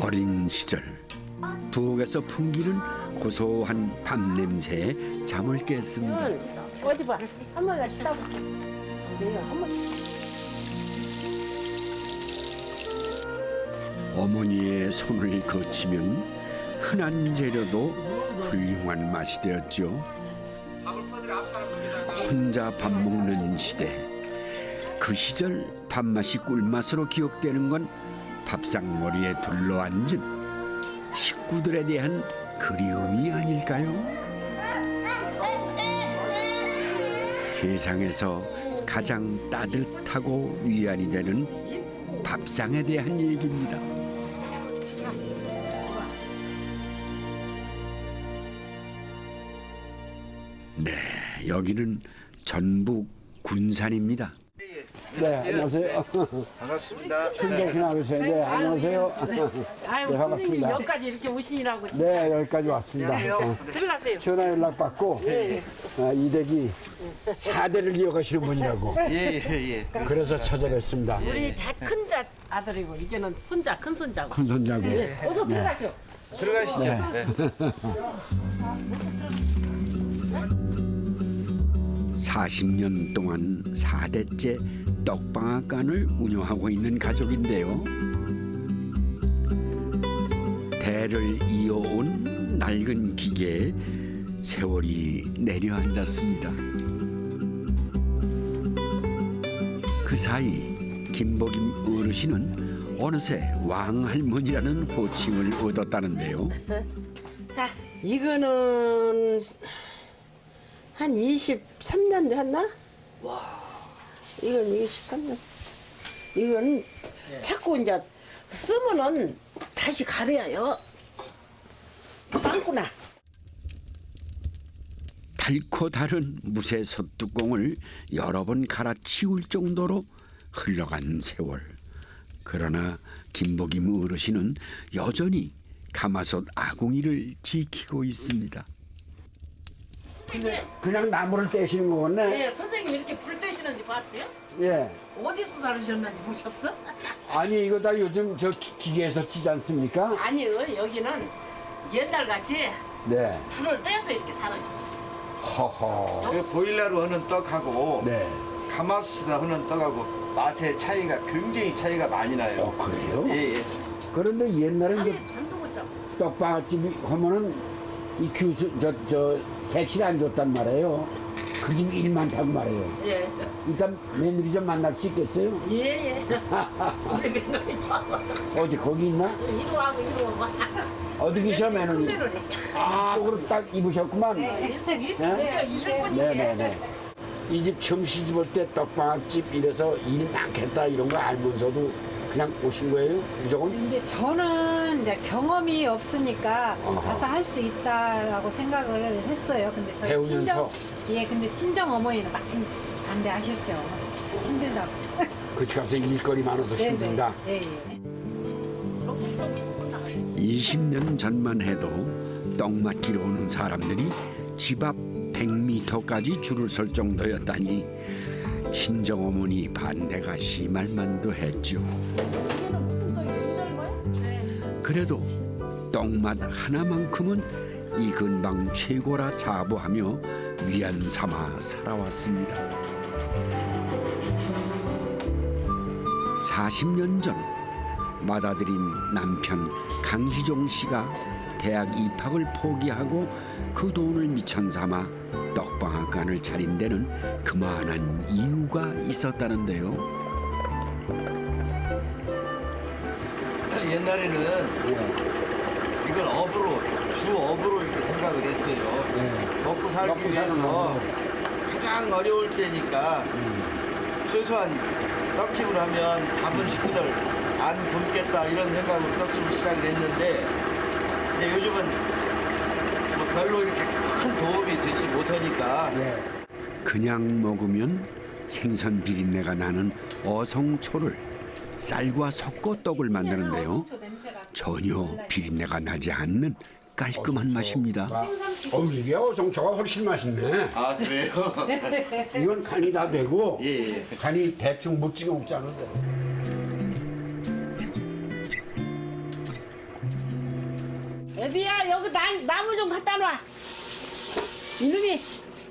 어린 시절 부엌에서 풍기는 고소한 밥 냄새에 잠을 깼습니다. 어디 봐. 할머니가 치다볼게. 어머니의 손을 거치면 흔한 재료도 훌륭한 맛이 되었죠. 혼자 밥 먹는 시대. 그 시절 밥맛이 꿀맛으로 기억되는 건 밥상머리에 둘러앉은 식구들에 대한 그리움이 아닐까요? 세상에서 가장 따뜻하고 위안이 되는 밥상에 대한 얘기입니다. 네, 여기는 전북 군산입니다. 네, 안녕하세요. 반갑습니다. 충정신하고 있는데 안녕하세요. 아유, 네, 선생님 반갑습니다. 여기까지 이렇게 오시느라고 진짜. 네, 여기까지 왔습니다. 들어가세요. 전화 연락 받고 이댁이 4대를 이어가시는 분이라고. 예. 그래서 찾아뵙습니다. 우리 큰자 아들이고 이제는 손자, 큰 손자고. 큰 손자고. 어서 들어가시오. 들어가시죠. 네. 40년 동안 4대째 떡방앗간을 운영하고 있는 가족인데요. 대를 이어온 낡은 기계에 세월이 내려앉았습니다. 그 사이 김복임 어르신은 어느새 왕할머니라는 호칭을 얻었다는데요. 자, 이거는 한 23년 됐나? 와, 이건 23년. 이건 자꾸 이제 쓰면은 다시 가려요. 빵꾸나. 닳고 다른 무쇠 솥뚜껑을 여러 번 갈아치울 정도로 흘러간 세월. 그러나 김복임 어르신은 여전히 가마솥 아궁이를 지키고 있습니다. 그냥 나무를 떼시는 거겠네. 네, 선생님 이렇게 불 떼시는지 봤어요? 예. 어디서 사르셨는지 보셨어? 아니 이거 다 요즘 저 기계에서 찌지 않습니까? 아니요, 여기는 옛날같이 네. 불을 떼서 이렇게 살아요. 허허. 그 보일러로 하는 떡하고 네. 가마솥에다 하는 떡하고 맛의 차이가 굉장히 차이가 많이 나요. 그래요? 예. 그런데 옛날에 이제 아니, 잠도 못 자고. 떡방아집이 하면은 이 규수 저 색칠 안 줬단 말이에요. 그 집 일 많다고 말해요. 예. 일단 며느리 좀 만날 수 있겠어요? 예. 우리 며느리 좋아하고. 어디 거기 있나? 이리 와고 이리 와고. 어디 계셔 며느리? 그대로네. 아, 그럼 딱 입으셨구만. 네. 이슬분이 네네네. 이 집 처음 시집 올 때 떡방아집 이래서 일 많겠다 이런 거 알면서도 그냥 오신 거예요? 무조건? 이제 저는 이제 경험이 없으니까 어허. 가서 할 수 있다라고 생각을 했어요. 근데 저희 배우면서? 근데 친정 어머니는 막 반대하셨죠. 힘들다고. 그 집 가서 일거리 많아서 힘든다. 예. 20년 전만 해도 떡 맡기러 오는 사람들이 집 앞 100m까지 줄을 설 정도였다니 친정어머니 반대가 심할 만도 했죠. 그래도 떡맛 하나만큼은 이 근방 최고라 자부하며 위안 삼아 살아왔습니다. 40년 전 맏아들인 남편 강희종 씨가 대학 입학을 포기하고 그 돈을 미천 삼아 떡방앗간을 차린 데는 그만한 이유가 있었다는데요. 옛날에는 이걸 업으로 주 업으로 이렇게 생각을 했어요. 네. 먹고 살기 먹고 사는 위해서 방법. 가장 어려울 때니까 최소한 떡집을 하면 밥은 식구들 안 굶겠다 이런 생각으로 떡집을 시작을 했는데 이제 요즘은 뭐 별로 이렇게 큰 도움이 되지 못하니까 그냥 먹으면 생선 비린내가 나는 어성초를 쌀과 섞어 떡을 만드는데요. 전혀 비린내가 나지 않는 깔끔한 맛입니다. 이게 어성초가 훨씬 맛있네. 아 그래요? 이건 간이 다 되고 예. 간이 대충 못 찍어 먹지 않은데. 애비야 여기 나무 좀 갖다 놔. 이놈이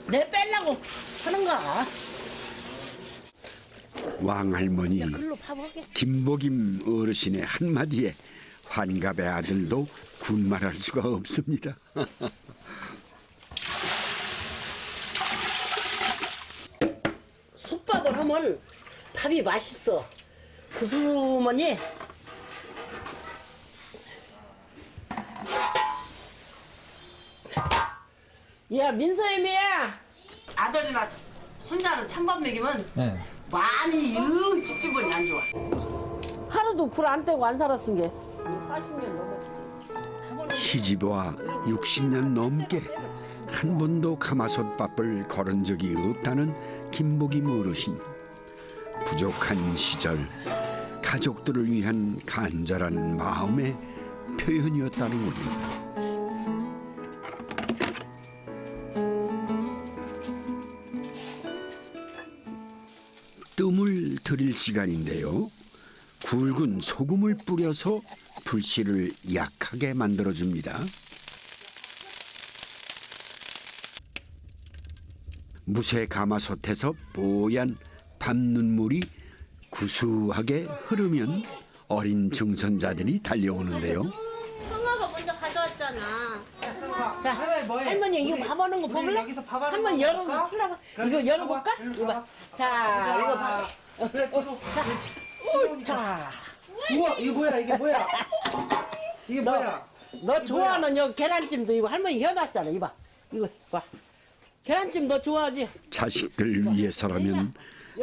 내 빼려고 하는가? 왕할머니 글로 파보게. 김복임 어르신의 한마디에 환갑의 아들도 군말할 수가 없습니다. 솥밥을 하면 밥이 맛있어. 구수머니. 야 민서애미야. 아들이나 손자는 찬밥 먹이면 네. 많이 찝찝하니 안 좋아. 하루도 불 안 떼고 안 살았은 게 40년 넘었지. 시집와 60년 넘게 한 번도 가마솥밥을 걸은 적이 없다는 김복임 어르신. 부족한 시절 가족들을 위한 간절한 마음의 표현이었다는 겁니다. 뜸을 들일 시간인데요. 굵은 소금을 뿌려서 불씨를 약하게 만들어줍니다. 무쇠 가마솥에서 뽀얀 밤눈물이 구수하게 흐르면 어린 증손자들이 달려오는데요. 형아가 먼저 가져왔잖아. 자 할머니 이거 밥 하는 거 보실래? 한번 열어서 치라고. 이거 열어볼까? 이거 봐. 자 이거 봐. 그래, 들어. 자. 우와, 이게 뭐야, 이게 뭐야? 이게 뭐야? 너 좋아하는 여기 계란찜도 이거 할머니 해놨잖아. 이거 봐. 이거 봐. 계란찜 너 좋아하지? 자식들 위해서라면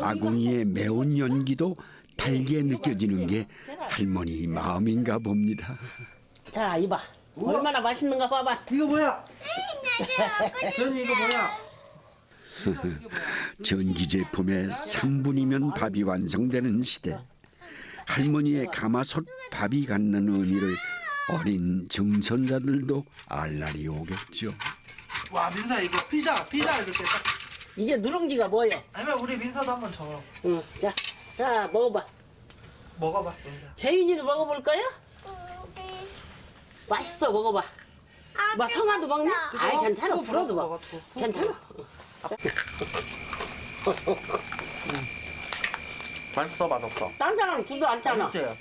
아궁이의 매운 연기도 달게 느껴지는 게 할머니 마음인가 봅니다. 자 이거 봐. 얼마나 맛있는가 봐봐. 이거 뭐야? 전이 이거 뭐야? 전기 제품의 3분이면 밥이 완성되는 시대. 할머니의 가마솥 밥이 갖는 의미를 어린 증손자들도 알 날이 오겠죠. 와, 민서 이거 피자 이렇게 딱. 이게 누룽지가 뭐예요? 아니면 우리 민서도 한번 줘. 응. 자 먹어봐. 먹어봐, 민서. 재윤이도 먹어볼까요? 맛있어 먹어봐. 막 성아도 먹니? 아이 괜찮아. 또 불어도 먹어, 먹어. 또. 괜찮아. 맛있어, 맛없어. 딴 사람 주도 않잖아. 진짜요?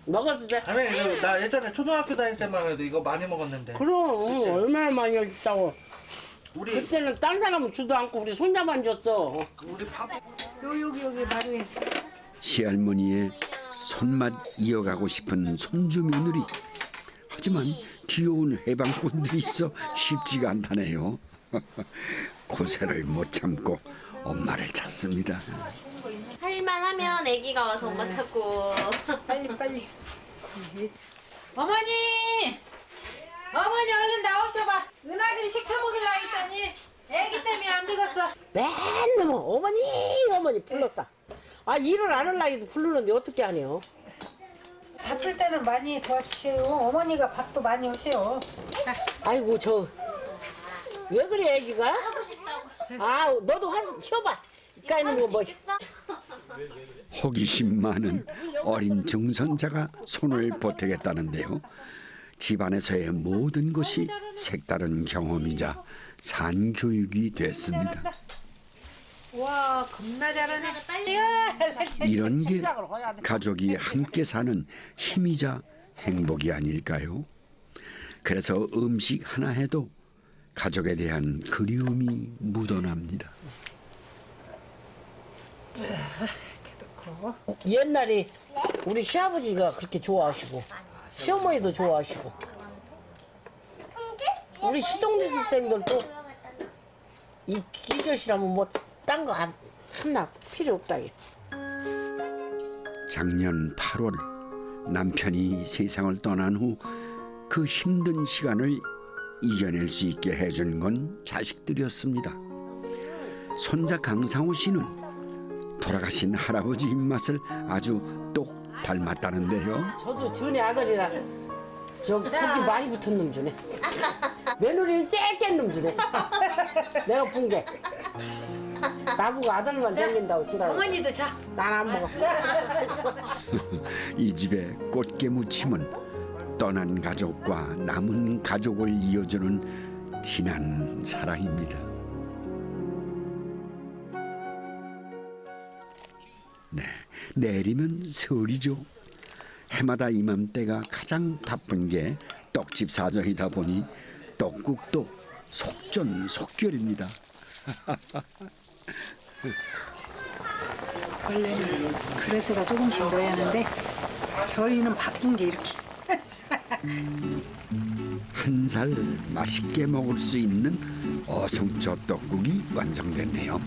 먹어도 돼. 아니, 이거 나 예전에 초등학교 다닐 때만 해도 이거 많이 먹었는데. 그럼 얼마나 많이 해줬다고. 우리 그때는 딴 사람은 주도 않고 우리 손자만 줬어. 우리 밥 여기 바로 해서. 시할머니의 손맛 이어가고 싶은 손주 며느리. 하지만 귀여운 해방꾼들이 있어 쉽지가 않다네요. 고세를 못 참고 엄마를 찾습니다. 할만하면 아기가 와서 엄마 찾고. 빨리. 어머니! 어머니 얼른 나오셔봐. 은하 좀 시켜 먹일라 했더니 애기 때문에 안 되겠어. 맨날 뭐 어머니 불렀어. 아 일을 안 하려고 부르는데 어떻게 하네요. 바쁠 때는 많이 도와주세요. 어머니가 밥도 많이 오세요. 아이고 저 왜 그래 애기가? 하고 싶다고. 아 너도 와서 치워봐. 이까이는 할수 뭐 있겠어? 호기심 많은 어린 증손자가 손을 보태겠다는데요. 집안에서의 모든 것이 색다른 경험이자 산교육이 됐습니다. 와 겁나 잘하네. 빨리. 이런 게 가족이 함께 사는 힘이자 행복이 아닐까요? 그래서 음식 하나 해도 가족에 대한 그리움이 묻어납니다. 옛날에 우리 시아버지가 그렇게 좋아하시고 시어머니도 좋아하시고 우리 시동생들도 이 기저씨라면 뭐 딴 거 하나 필요 없다. 작년 8월 남편이 세상을 떠난 후 그 힘든 시간을 이겨낼 수 있게 해준 건 자식들이었습니다. 손자 강상우 씨는 돌아가신 할아버지 입맛을 아주 똑 닮았다는데요. 저도 전에 아들이라 저 고기 많이 붙은 놈 주네. 며느리는 쬐깬 놈 주네. 내가 본 게. 나보고 아들만 생긴다고 지랄. 어머니도 자. 난 안 먹어. 이 집의 꽃게 무침은 떠난 가족과 남은 가족을 이어주는 진한 사랑입니다. 네, 내일이면 설이죠. 해마다 이맘때가 가장 바쁜 게 떡집 사정이다 보니 떡국도 속전속결입니다. 원래는 그릇에다 조금씩 넣어야 하는데 저희는 바쁜 게 이렇게. 한 살 맛있게 먹을 수 있는 어성초 떡국이 완성됐네요.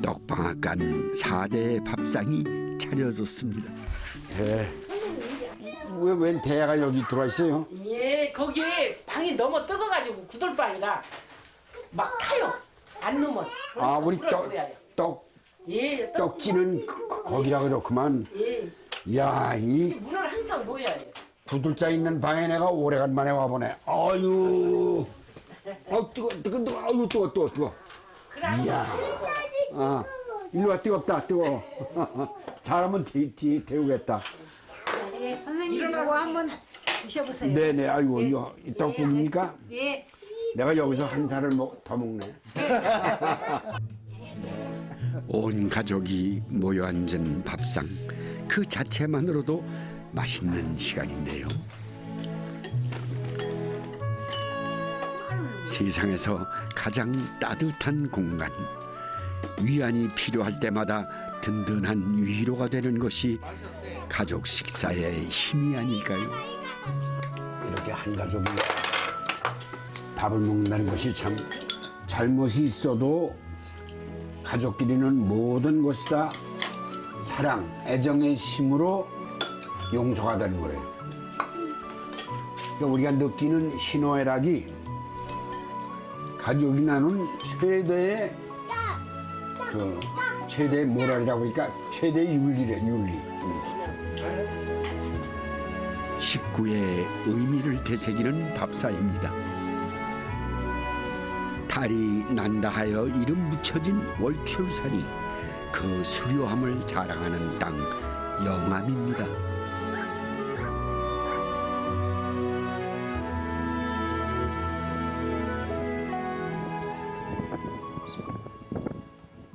떡방앗간 4대의 밥상이 차려졌습니다. 네. 웬 대야가 여기 들어와 있어요? 예, 거기 방이 너무 뜨거가지고 구들방이라 막 타요. 안 넣으면. 아, 우리 떡. 예, 떡지는 거기라 그렇구만. 예, 야, 이 물을 항상 넣어야 해요. 구들자 있는 방에 내가 오래간만에 와보네. 아유, 뜨거, 아유, 뜨거. 이야, 아, 일로 와, 뜨겁다, 뜨거. 잘하면 뒤에 태우겠다. 예, 선생님 이거 한번 드셔보세요. 네네, 아이고, 이거 떡국입니까? 예. 내가 여기서 한 살을 더 먹네. 온 가족이 모여 앉은 밥상 그 자체만으로도 맛있는 시간인데요. 세상에서 가장 따뜻한 공간, 위안이 필요할 때마다 든든한 위로가 되는 것이 가족 식사의 힘이 아닐까요? 이렇게 한 가족이 밥을 먹는다는 것이 참 잘못이 있어도 가족끼리는 모든 것이 다 사랑, 애정의 힘으로 용서가 되는 거예요. 그러니까 우리가 느끼는 희노애락이 가족이 나눈 최대의 모랄이라고 하니까 최대의 윤리래, 윤리. 식구의 의미를 되새기는 밥사입니다. 달이 난다 하여 이름 붙여진 월출산이 그 수려함을 자랑하는 땅 영암입니다.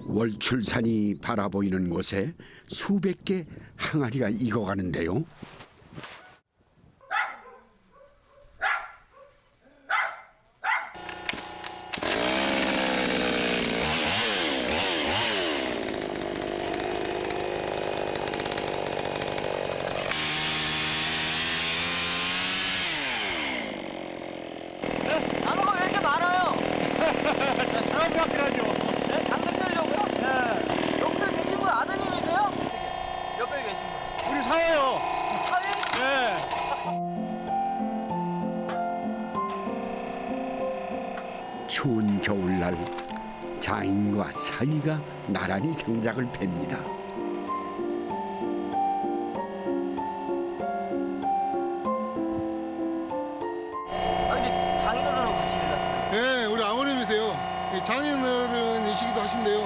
월출산이 바라보이는 곳에 수백 개 항아리가 익어가는데요. 나무가 왜 이렇게 많아요? 사람들하죠. 네? 당근 떼려고요? 네. 옆에 계신 분 아드님이세요? 옆에 계신 분. 우리 사예요. 사위? 네. 추운 겨울날 장인과 사위가 나란히 장작을 팹니다. 아, 근데 장인어른하고 같이 일하시나요? 네, 우리 아버님이세요. 장인어른이시기도 하신데요.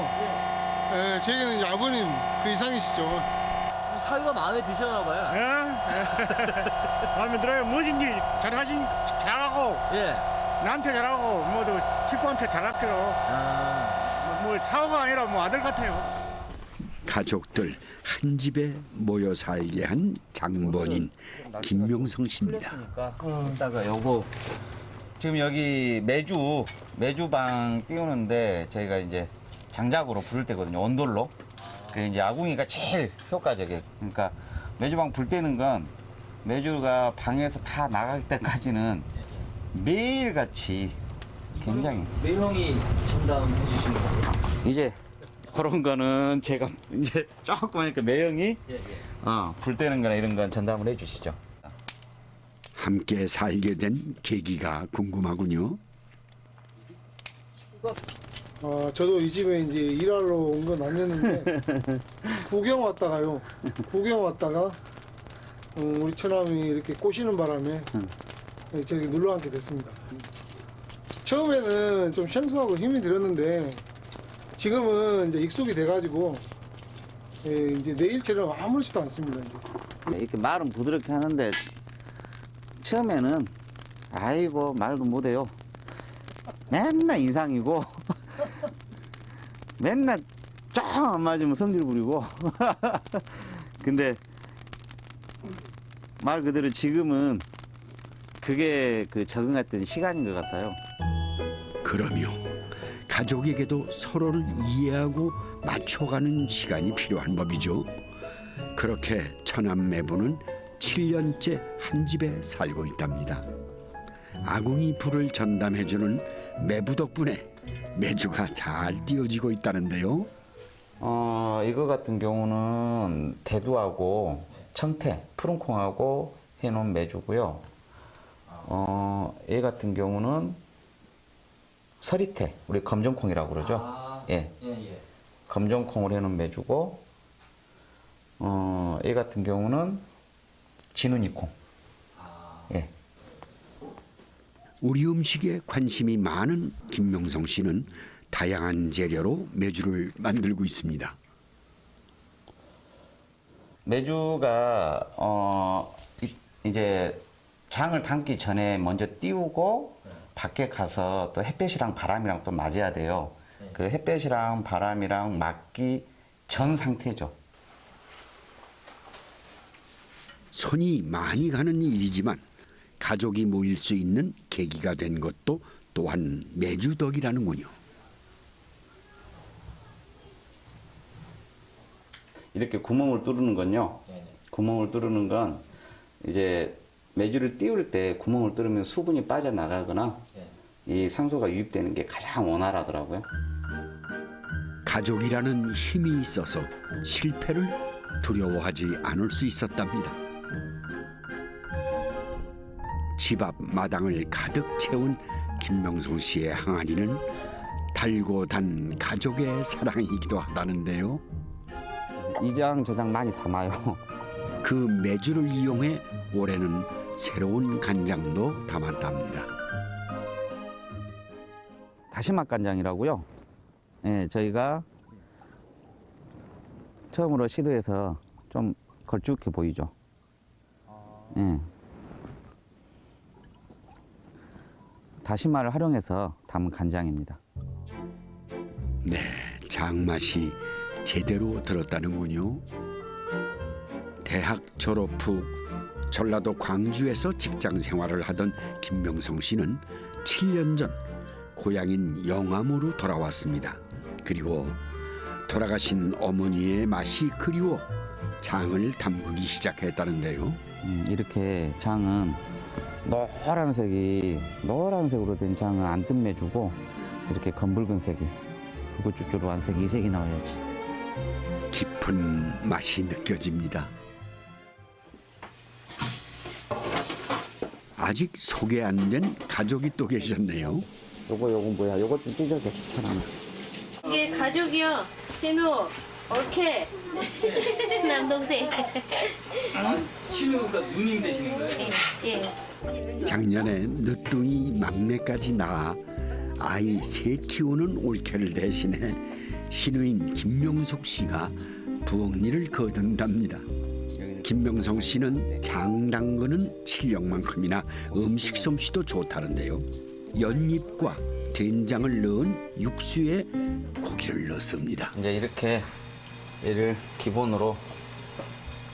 네, 저에게는 이제 아버님 그 이상이시죠. 사위가 마음에 드시나 봐요. 마음에 들어요. 무엇인지 잘하고 예. 나한테 잘하고 뭐도 친구한테 잘할게요. 뭐 차오가 아니라 뭐 아들 같아요. 가족들 한 집에 모여 살게 한 장본인 김명성 씨입니다. 이따가 요거 지금 여기 매주방 띄우는데 저희가 이제 장작으로 불을 때거든요. 온돌로. 그 이제 아궁이가 제일 효과적이에요. 그러니까 매주방 불 때는 건 매주가 방에서 다 나갈 때까지는 매일 같이 굉장히 매형이 전담해 주시는 거예요? 이제 그런 거는 제가 이제 조금 하니까 매형이 예. 불 때는 거나 이런 건 전담을 해 주시죠. 함께 살게 된 계기가 궁금하군요. 저도 이 집에 이제 일하러 온 건 아니었는데 구경 왔다가요. 구경 왔다가 우리 처남이 이렇게 꼬시는 바람에 저기 놀러 앉게 됐습니다. 처음에는 좀 생소하고 힘이 들었는데 지금은 이제 익숙이 돼가지고 이제 내일처럼 아무렇지도 않습니다. 이렇게 말은 부드럽게 하는데 처음에는 아이고 말도 못해요. 맨날 인상이고 맨날 쫙 안 맞으면 성질 부리고 근데 말 그대로 지금은 그게 그 적응했던 시간인 것 같아요. 그러며 가족에게도 서로를 이해하고 맞춰가는 시간이 필요한 법이죠. 그렇게 처남매부는 7년째 한 집에 살고 있답니다. 아궁이 불을 전담해주는 매부 덕분에 매주가 잘 띄워지고 있다는데요. 이거 같은 경우는 대두하고 청태, 푸른콩하고 해놓은 매주고요. 얘 같은 경우는 서리태, 우리 검정콩이라고 그러죠. 예. 검정콩을 해놓은 매주고, 얘 같은 경우는 진우니콩. 예. 우리 음식에 관심이 많은 김명성 씨는 다양한 재료로 매주를 만들고 있습니다. 매주가 이제 장을 담기 전에 먼저 띄우고 밖에 가서 또 햇볕이랑 바람이랑 또 맞아야 돼요. 그 햇볕이랑 바람이랑 맞기 전 상태죠. 손이 많이 가는 일이지만 가족이 모일 수 있는 계기가 된 것도 또한 매주 덕이라는군요. 이렇게 구멍을 뚫는 건요. 구멍을 뚫는 건 이제 매주를 띄울 때 구멍을 뚫으면 수분이 빠져나가거나 이 산소가 유입되는 게 가장 원활하더라고요. 가족이라는 힘이 있어서 실패를 두려워하지 않을 수 있었답니다. 집 앞 마당을 가득 채운 김명성 씨의 항아리는 달고 단 가족의 사랑이기도 하다는데요. 이장 저장 많이 담아요. 그 매주를 이용해 올해는 새로운 간장도 담았답니다. 다시마 간장이라고요. 예, 저희가 처음으로 시도해서 좀 걸쭉해 보이죠. 예. 다시마를 활용해서 담은 간장입니다. 네, 장맛이 제대로 들었다는군요. 대학 졸업 후 전라도 광주에서 직장 생활을 하던 김명성 씨는 7년 전 고향인 영암으로 돌아왔습니다. 그리고 돌아가신 어머니의 맛이 그리워 장을 담그기 시작했다는데요. 이렇게 장은 노란색으로 된 장은 안 뜸매주고 이렇게 검붉은색이 붉은쭈쭈한 색이 이 색이 나와야지. 깊은 맛이 느껴집니다. 아직 소개 안 된 가족이 또 계셨네요. 요건 뭐야? 요것 좀 찢어줘. 하나만. 이게 가족이요. 신우, 올케, 남동생. 친우가 누님 되시는 거예요? 예. 작년에 늦둥이 막내까지 낳아 아이 셋 키우는 올케를 대신해 신우인 김명숙 씨가 부엌일을 거둔답니다. 김명성 씨는 장 담그는 실력만큼이나 음식 솜씨도 좋다는데요. 연잎과 된장을 넣은 육수에 고기를 넣습니다. 이제 이렇게 얘를 기본으로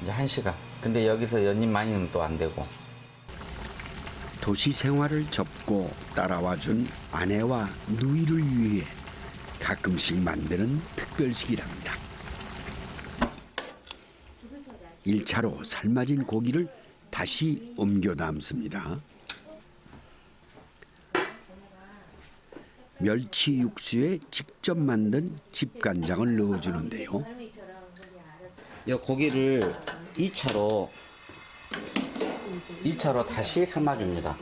이제 1시간. 근데 여기서 연잎 많이 넣으면 또 안 되고. 도시 생활을 접고 따라와준 아내와 누이를 위해 가끔씩 만드는 특별식이랍니다. 1차로 삶아진 고기를 다시 옮겨 담습니다. 멸치 육수에 직접 만든 집간장을 넣어주는데요. 이 고기를 2차로 다시 삶아줍니다.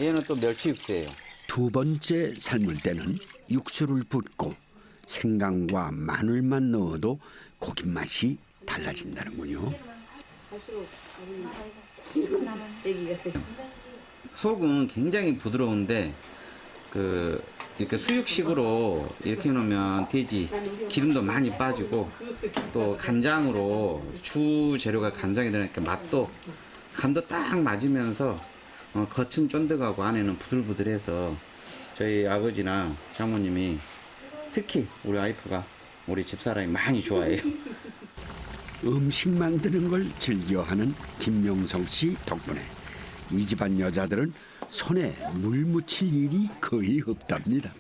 얘는 또 멸치 육수예요. 두 번째 삶을 때는 육수를 붓고 생강과 마늘만 넣어도 고기 맛이 달라진다는군요. 속은 굉장히 부드러운데 그 이렇게 수육식으로 이렇게 놓으면 돼지 기름도 많이 빠지고 또 간장으로 주 재료가 간장이 들어가니까 맛도 간도 딱 맞으면서 겉은 쫀득하고 안에는 부들부들해서 저희 아버지나 장모님이 특히 우리 와이프가 우리 집사람이 많이 좋아해요. 음식 만드는 걸 즐겨하는 김명성 씨 덕분에 이 집안 여자들은 손에 물 묻힐 일이 거의 없답니다.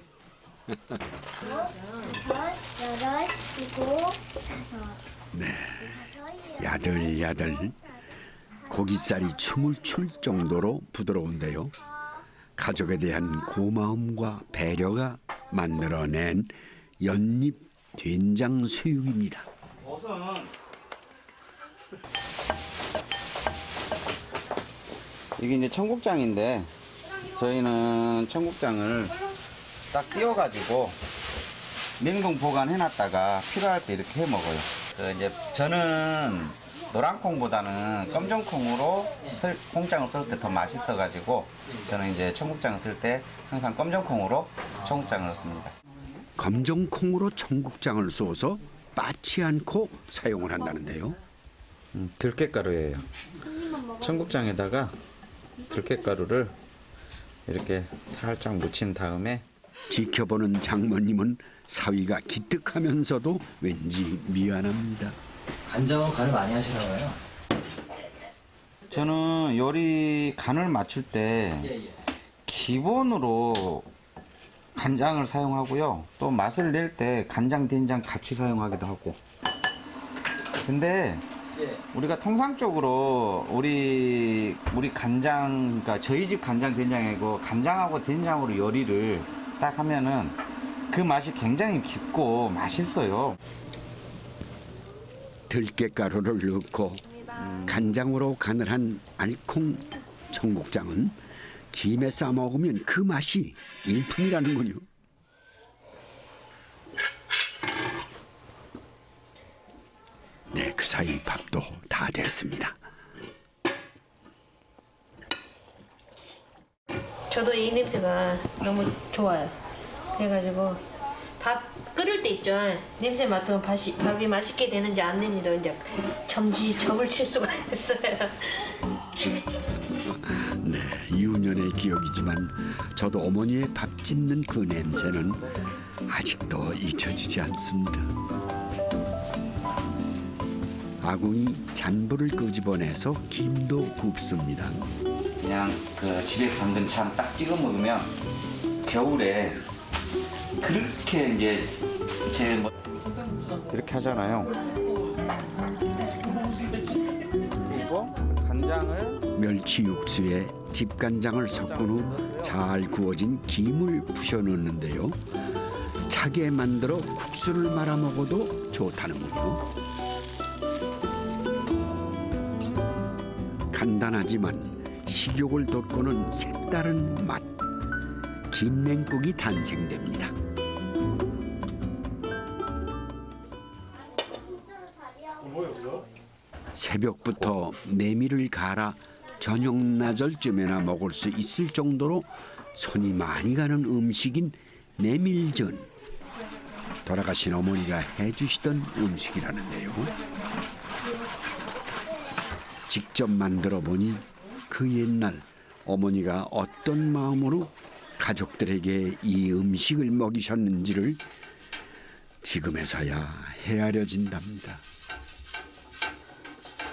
네, 야들야들 고깃살이 춤을 출 정도로 부드러운데요. 가족에 대한 고마움과 배려가 만들어낸 연잎 된장 수육입니다. 이게 이제 청국장인데 저희는 청국장을 딱 띄워가지고 냉동 보관해놨다가 필요할 때 이렇게 해 먹어요. 이제 저는 노란콩보다는 검정콩으로 콩장을 썰 때 더 맛있어가지고 저는 이제 청국장을 쓸 때 항상 검정콩으로 청국장을 씁니다. 검정콩으로 청국장을 쏘서 빠지 않고 사용을 한다는데요. 들깨가루예요. 청국장에다가 들깨가루를 이렇게 살짝 묻힌 다음에 지켜보는 장모님은 사위가 기특하면서도 왠지 미안합니다. 간장은 간을 많이 하시나 봐요. 저는 요리 간을 맞출 때 기본으로 간장을 사용하고요. 또 맛을 낼 때 간장, 된장 같이 사용하기도 하고. 근데 우리가 통상적으로 우리 간장, 그러니까 저희 집 간장, 된장이고 간장하고 된장으로 요리를 딱 하면은 그 맛이 굉장히 깊고 맛있어요. 들깨가루를 넣고 간장으로 간을 한 알콩 청국장은 김에 싸 먹으면 그 맛이 일품이라는군요. 네, 그 사이 밥도 다 됐습니다. 저도 이 냄새가 너무 좋아요. 그래가지고 밥 끓일 때 있죠. 냄새 맡으면 밥이 맛있게 되는지 안 되는지도 이제 점을 칠 수가 있어요. 네, 유년의 기억이지만 저도 어머니의 밥 짓는 그 냄새는 아직도 잊혀지지 않습니다. 아궁이 잔불을 끄집어내서 김도 굽습니다. 그냥 그 집에서 담근 참 딱 찍어 먹으면 겨울에 그렇게 이제 제일 이렇게 하잖아요. 그리고 간장을 멸치 육수에 집간장을 섞은 후 잘 구워진 김을 부셔 넣는데요. 차게 만들어 국수를 말아 먹어도 좋다는군요. 간단하지만 식욕을 돋구는 색다른 맛. 김냉국이 탄생됩니다. 새벽부터 메밀을 갈아 저녁 낮을쯤에나 먹을 수 있을 정도로 손이 많이 가는 음식인 메밀전. 돌아가신 어머니가 해주시던 음식이라는데요. 직접 만들어 보니 그 옛날 어머니가 어떤 마음으로 가족들에게 이 음식을 먹이셨는지를 지금에서야 헤아려진답니다.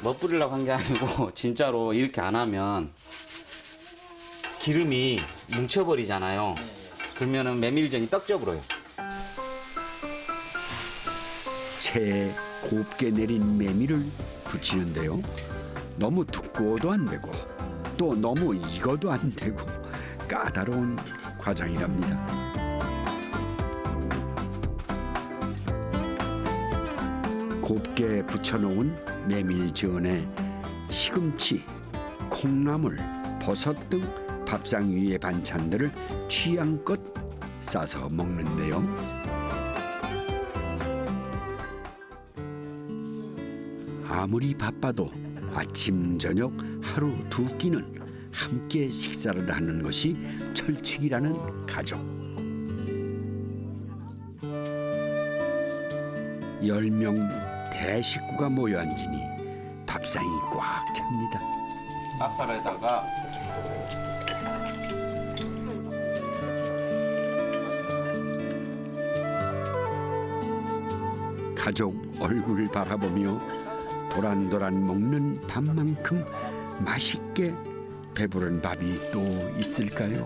멋부리려고 한 게 아니고 진짜로 이렇게 안 하면 기름이 뭉쳐버리잖아요. 그러면은 메밀전이 떡져버려요. 채에 곱게 내린 메밀을 붙이는데요. 너무 두꺼워도 안 되고 또 너무 익어도 안 되고 까다로운 과정이랍니다. 곱게 붙여놓은 메밀전에 시금치, 콩나물, 버섯 등 밥상 위의 반찬들을 취향껏 싸서 먹는데요. 아무리 바빠도 아침, 저녁 하루 두 끼는 함께 식사를 하는 것이 철칙이라는 가족. 10명 대식구가 모여 앉으니 밥상이 꽉 찹니다. 밥살에다가 가족 얼굴을 바라보며 도란도란 먹는 밥만큼 맛있게 배부른 밥이 또 있을까요?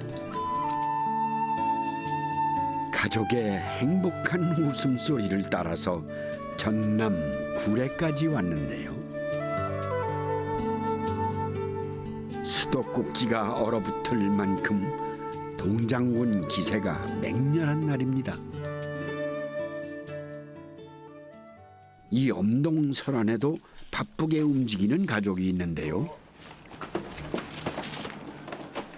가족의 행복한 웃음소리를 따라서 전남 구례까지 왔는데요. 수도꼭지가 얼어붙을 만큼 동장군 기세가 맹렬한 날입니다. 이 엄동설안에도 바쁘게 움직이는 가족이 있는데요.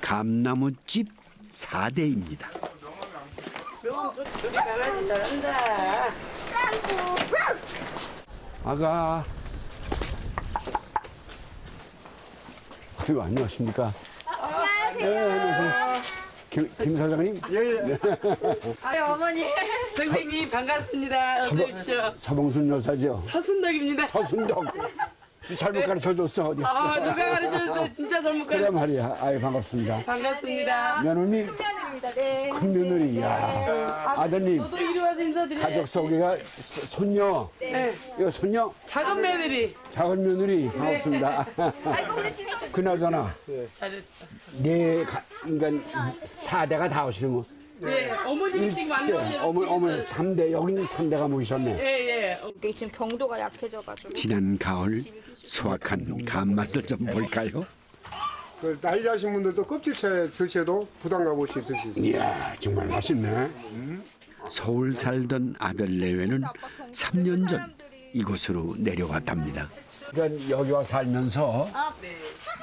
감나무집 4대입니다. 우리 강아지 잘한다. 아가. 안녕하십니까? 안녕하세요. 네, 안녕하세요. 김 사장님? 예. 아유 어머니 선생님 반갑습니다. 어서 오십시오. 서봉순 여사죠? 서순덕입니다. 서순덕. 잘못 가르쳐줬어. 어디 아 누가 가르쳐줬어요? 진짜 잘못 그래 가르쳐. 말이야. 아유 반갑습니다. 반갑습니다. 며느리? 큰며느리입니다. 네. 큰 며느리. 야. 아드님. 저도 이리 와서 인사드려요. 가족 소개가 손녀. 네. 이거 손녀? 작은 며느리. 작은 며느리. 반갑습니다. 그나저나 잘했어. 네 그러니까 4대가 다 오시는 거. 네 어머님 지금 안 나오셔서. 어머니 3대 여기는 3대가 모이셨네. 예예. 이게 지금 경도가 약해져가지고. 지난 가을 수확한 감맛을 좀 볼까요? 그 나이 자신 분들도 껍질째 드셔도 부담감 없이 드실 수 있어요. 이야 정말 맛있네. 서울 살던 아들 내외는 3년 전 이곳으로 내려왔답니다. 그러니까 여기 와 살면서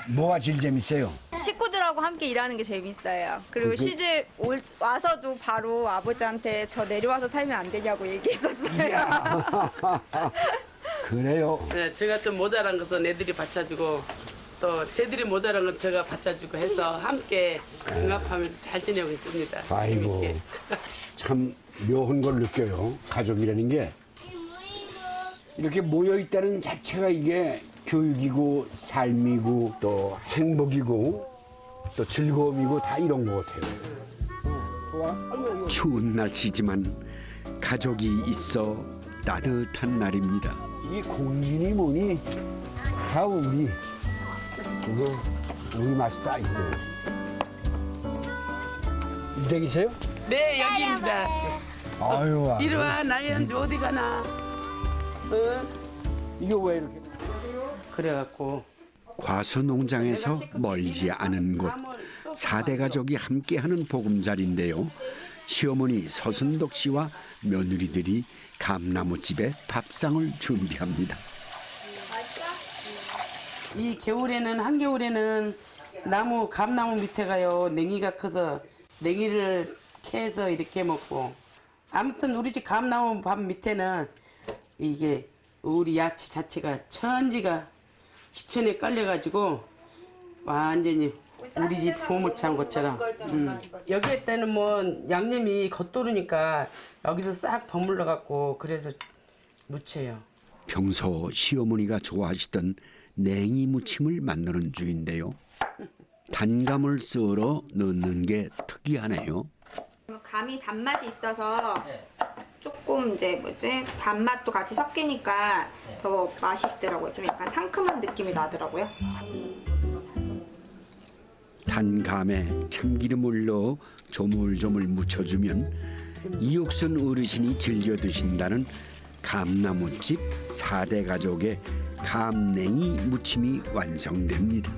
뭐가 제일 재밌어요? 식구들하고 함께 일하는 게 재밌어요. 그리고 시집 와서도 바로 아버지한테 저 내려와서 살면 안 되냐고 얘기했었어요. 그래요? 네, 제가 좀 모자란 것은 애들이 받쳐주고 또 쟤들이 모자란 건 제가 받쳐주고 해서 함께 응합하면서 잘 지내고 있습니다. 아이고 재밌게. 참 묘한 걸 느껴요. 가족이라는 게 이렇게 모여 있다는 자체가 이게 교육이고 삶이고 또 행복이고 또 즐거움이고 다 이런 것 같아요. 추운 날씨지만 가족이 있어 따뜻한 날입니다. 이 공기니 뭐니 다 우리 맛이 다 있어요. 댁이세요? 네 여기입니다. 아유. 이리 와 나연 어디 가나. 이거 왜 이렇게? 그래갖고 과수 농장에서 멀지 않은 곳 4대 가족이 함께하는 보금자리인데요. 시어머니 서순덕 씨와 며느리들이 감나무집에 밥상을 준비합니다. 이 겨울에는 한겨울에는 감나무 밑에 가요 냉이가 커서 냉이를 캐서 이렇게 먹고 아무튼 우리 집 감나무 밥 밑에는 이게 우리 야채 자체가 천지가 지천에 깔려가지고 완전히 우리 집 보물창 것처럼 여기에 때는 뭐 양념이 겉도르니까 여기서 싹 버물러 갖고 그래서 무쳐요. 평소 시어머니가 좋아하시던 냉이 무침을 만드는 중인데요. 단감을 썰어 넣는 게 특이하네요. 감이 단맛이 있어서 조금 단맛도 같이 섞이니까 더 맛있더라고요. 좀 약간 상큼한 느낌이 나더라고요. 단감에 참기름을 넣어 조물조물 묻혀주면 이옥선 어르신이 즐겨 드신다는 감나무집 4대 가족의 감냉이 무침이 완성됩니다.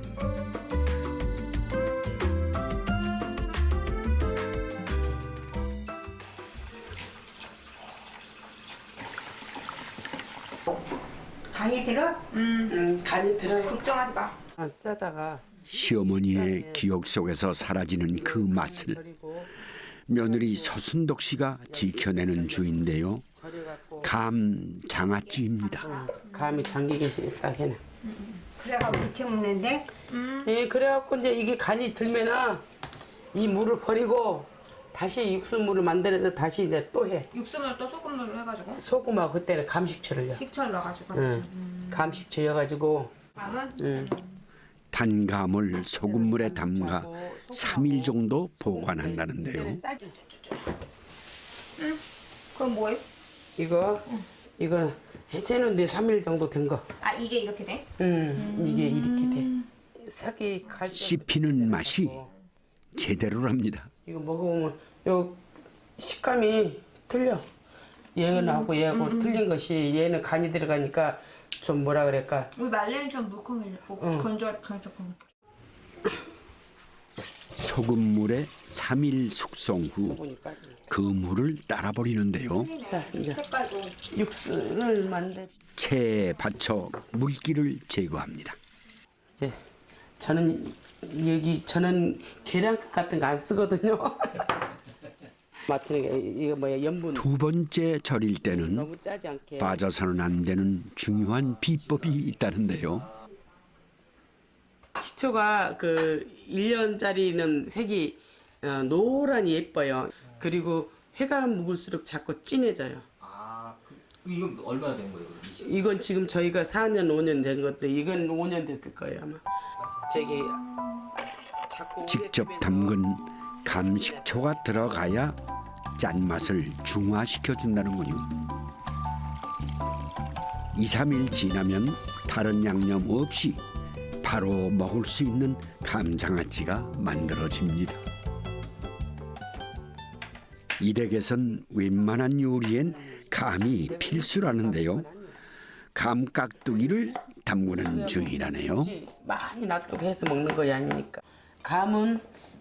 간이 들어? 간이 들어요. 걱정하지 마. 짜다가 시어머니의 기억 속에서 사라지는 그 맛을 며느리 서순덕 씨가 지켜내는 중인데요. 감 장아찌입니다. 감이 잠기게 딱 해놔. 그래가지고 밑에 묻는데? 예, 그래갖고 이제 이게 간이 들면은 이 물을 버리고 다시 육수물을 만들어서 다시 이제 또 해. 육수물 또 소금물로 해가지고 소금하고 그때는 감식초를 넣어. 식초를 넣어가지고. 감식초 넣어가지고. 단감을 소금물에 담가 3일 정도 보관한다는데요. 그럼 뭐예요? 이거 해체는 데 3일 정도 된 거. 아 이게 이렇게 돼? 이게 이렇게 돼. 색이 갈색. 씹히는 맛이 제대로랍니다. 이거 먹어보면 요 식감이 틀려. 얘하고 얘하고 틀린 것이 얘는 간이 들어가니까 좀 뭐라 그럴까. 우리 말랭이 좀 물컹해지고 건조한. 소금물에 3일 숙성 후 그 물을 따라 버리는데요. 자, 이제 색깔도. 육수를 만들. 체에 받쳐 물기를 제거합니다. 이제 저는 계량컵 같은 거 안 쓰거든요. 맞추는 게 이거 뭐야 염분. 두 번째 절일 때는 너무 짜지 않게. 빠져서는 안 되는 중요한 비법이 있다는데요. 식초가 그 1년짜리는 색이 노란이 예뻐요. 그리고 해가 묵을수록 자꾸 진해져요. 이건 얼마나 된 거예요? 이건 지금 저희가 4년, 5년 된 것도 이건 5년 됐을 거예요 아마. 저기 자꾸 직접 담근 감식초가 들어가야 짠맛을 중화시켜준다는군요. 2, 3일 지나면 다른 양념 없이 바로 먹을 수 있는 감장아찌가 만들어집니다. 이 댁에선 웬만한 요리엔 감이 필수라는데요. 감 깍두기를 담그는 중이라네요. 많이 놔두고 해서 먹는 거야 아니니까. 감은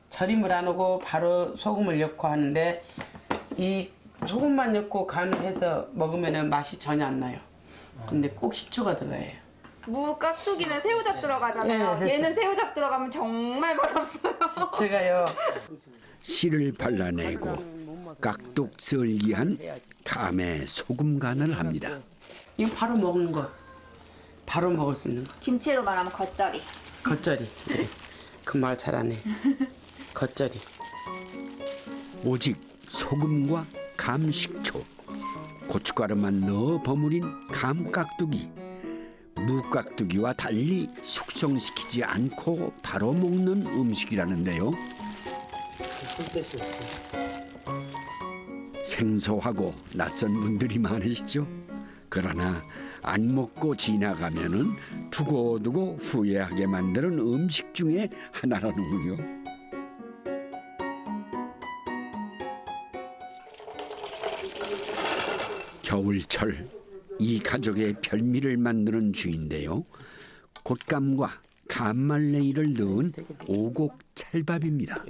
절임을 안 하고 바로 소금을 넣고 하는데 이 소금만 넣고 간을 해서 먹으면 맛이 전혀 안 나요. 근데 꼭 식초가 들어가요. 무 깍두기는 새우젓 들어가잖아요. 얘는 새우젓 들어가면 정말 맛없어요. 제가요. 씨를 발라내고 깍둑 썰기한 감에 소금 간을 합니다. 이거 바로 먹는 거. 바로 먹을 수 있는 거. 김치로 말하면 겉절이. 겉절이. 그 말 잘하네. 겉절이. 오직 소금과 감식초, 고춧가루만 넣어 버무린 감깍두기. 무깍두기와 달리 숙성시키지 않고 바로 먹는 음식이라는데요. 생소하고 낯선 분들이 많으시죠. 그러나 안 먹고 지나가면은 두고두고 후회하게 만드는 음식 중에 하나라는군요. 겨울철 이 가족의 별미를 만드는 중인데요. 곶감과 감말랭이를 넣은 오곡 찰밥입니다.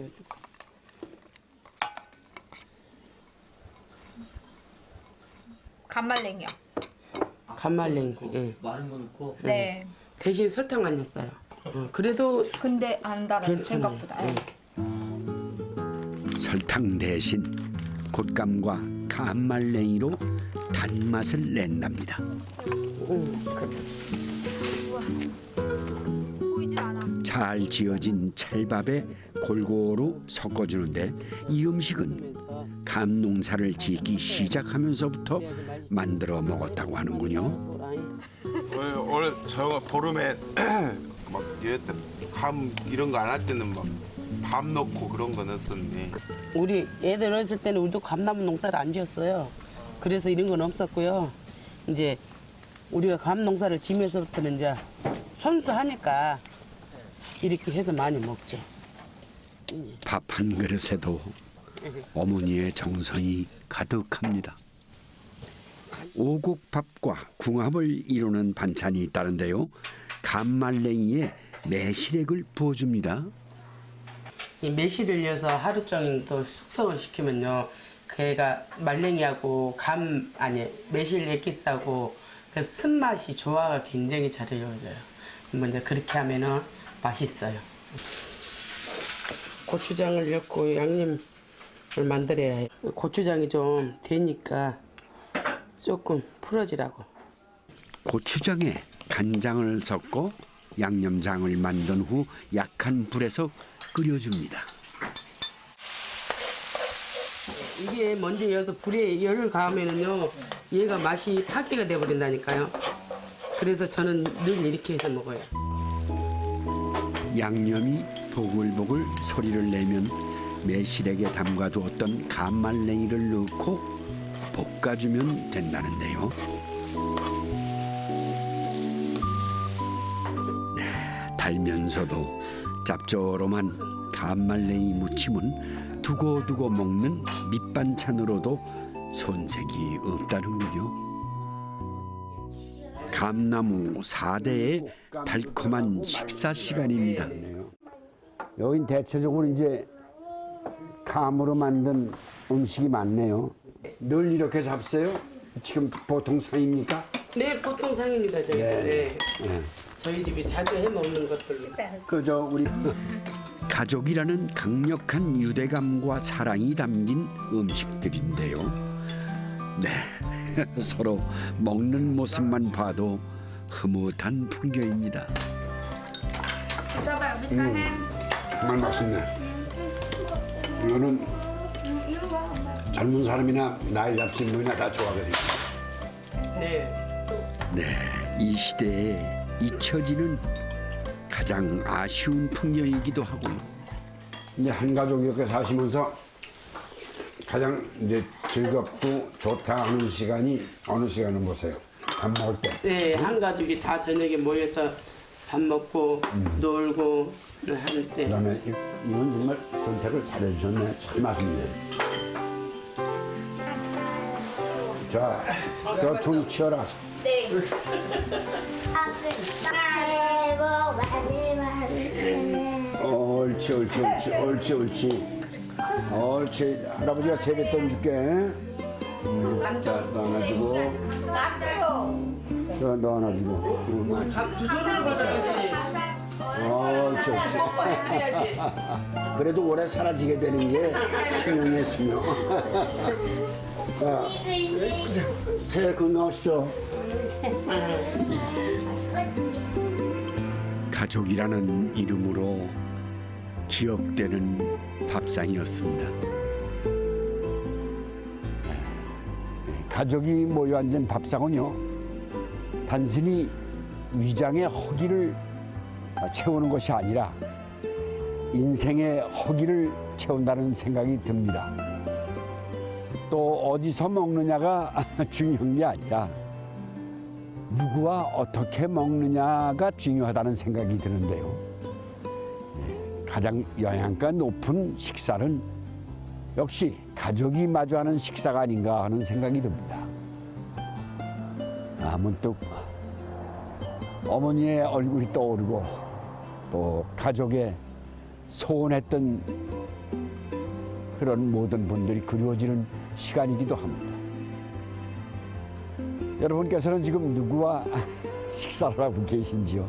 간말랭이요. 간말랭이. 예. 마른 거 넣고. 네. 대신 설탕만 넣었어요. 그래도 근데 안 달아요. 괜찮아요. 생각보다. 설탕 대신 곶감과 감말랭이로 단맛을 낸답니다. 보이질 않아. 잘 지어진 찰밥에 골고루 섞어주는데 이 음식은 감 농사를 짓기 시작하면서부터 만들어 먹었다고 하는군요. 원래 저 보름에 막 이랬대. 감 이런 거 안 할 때는 막 밥 넣고 그런 거 넣었었네. 우리 애들 어렸을 때는 우리도 감나무 농사를 안 지었어요. 그래서 이런 건 없었고요. 이제 우리가 감 농사를 지면서부터는 이제 손수하니까 이렇게 해서 많이 먹죠. 밥 한 그릇에도 어머니의 정성이 가득합니다. 오곡밥과 궁합을 이루는 반찬이 있다는데요. 감말랭이에 매실액을 부어줍니다. 이 매실을 넣어서 하루 종일 또 숙성을 시키면요. 걔가 말랭이하고 매실 액기스하고 그 쓴맛이 조화가 굉장히 잘 이루어져요. 먼저 그렇게 하면은 맛있어요. 고추장을 넣고 양념을 만들어야 해요. 고추장이 좀 되니까 조금 풀어지라고. 고추장에 간장을 섞어 양념장을 만든 후 약한 불에서 끓여줍니다. 이게 먼저 여서 불에 열을 가하면은요 얘가 맛이 파괴가 돼버린다니까요. 그래서 저는 늘 이렇게 해서 먹어요. 양념이 보글보글 소리를 내면 매실액에 담가두었던 간말랭이를 넣고 볶아주면 된다는데요. 달면서도 짭조름한 간말랭이 무침은 두고두고 먹는 밑반찬으로도 손색이 없다는군요. 감나무 4대의 달콤한 식사 시간입니다. 여긴 대체적으로 이제 감으로 만든 음식이 많네요. 늘 이렇게 잡세요? 지금 보통 상입니까? 네, 보통 상입니다. 저희. 네. 저희 집이 자주 해 먹는 것들. 그저 우리 가족이라는 강력한 유대감과 사랑이 담긴 음식들인데요. 네, 서로 먹는 모습만 봐도 흐뭇한 풍경입니다. 정말 맛있네. 이거는 젊은 사람이나 나이 잡신 분이나 다 좋아하거든요. 네. 네, 이 시대에 잊혀지는 가장 아쉬운 풍경이기도 하고요. 이제 한 가족 이렇게 사시면서 가장 이제 즐겁고 좋다 하는 시간이 어느 시간을 보세요? 밥 먹을 때. 네, 한 가족이 다 저녁에 모여서 밥 먹고 놀고 할 때. 그다음에 이건 정말 선택을 잘해주셨네. 참 맛있네. 자, 저 둘이 치워라. 네. 새해 복 많이 받으세요. 옳지, 옳지, 옳지, 옳지, 옳지. 옳지. 할아버지가 세뱃돈 줄게. 자, 너 하나 주고. 저, 너 하나 주고. 두 손을 받아야지. 옳지, 옳지. 그래도 오래 사라지게 되는 게 수명이에요, 수명. 자, 새해 건강하시죠. 가족이라는 이름으로 기억되는 밥상이었습니다. 가족이 모여 앉은 밥상은요, 단순히 위장의 허기를 채우는 것이 아니라 인생의 허기를 채운다는 생각이 듭니다. 또 어디서 먹느냐가 중요한 게 아니라 누구와 어떻게 먹느냐가 중요하다는 생각이 드는데요. 가장 영양가 높은 식사는 역시 가족이 마주하는 식사가 아닌가 하는 생각이 듭니다. 문득 어머니의 얼굴이 떠오르고 또 가족의 소원했던 그런 모든 분들이 그리워지는 시간이기도 합니다. 여러분께서는 지금 누구와 식사를 하고 계신지요?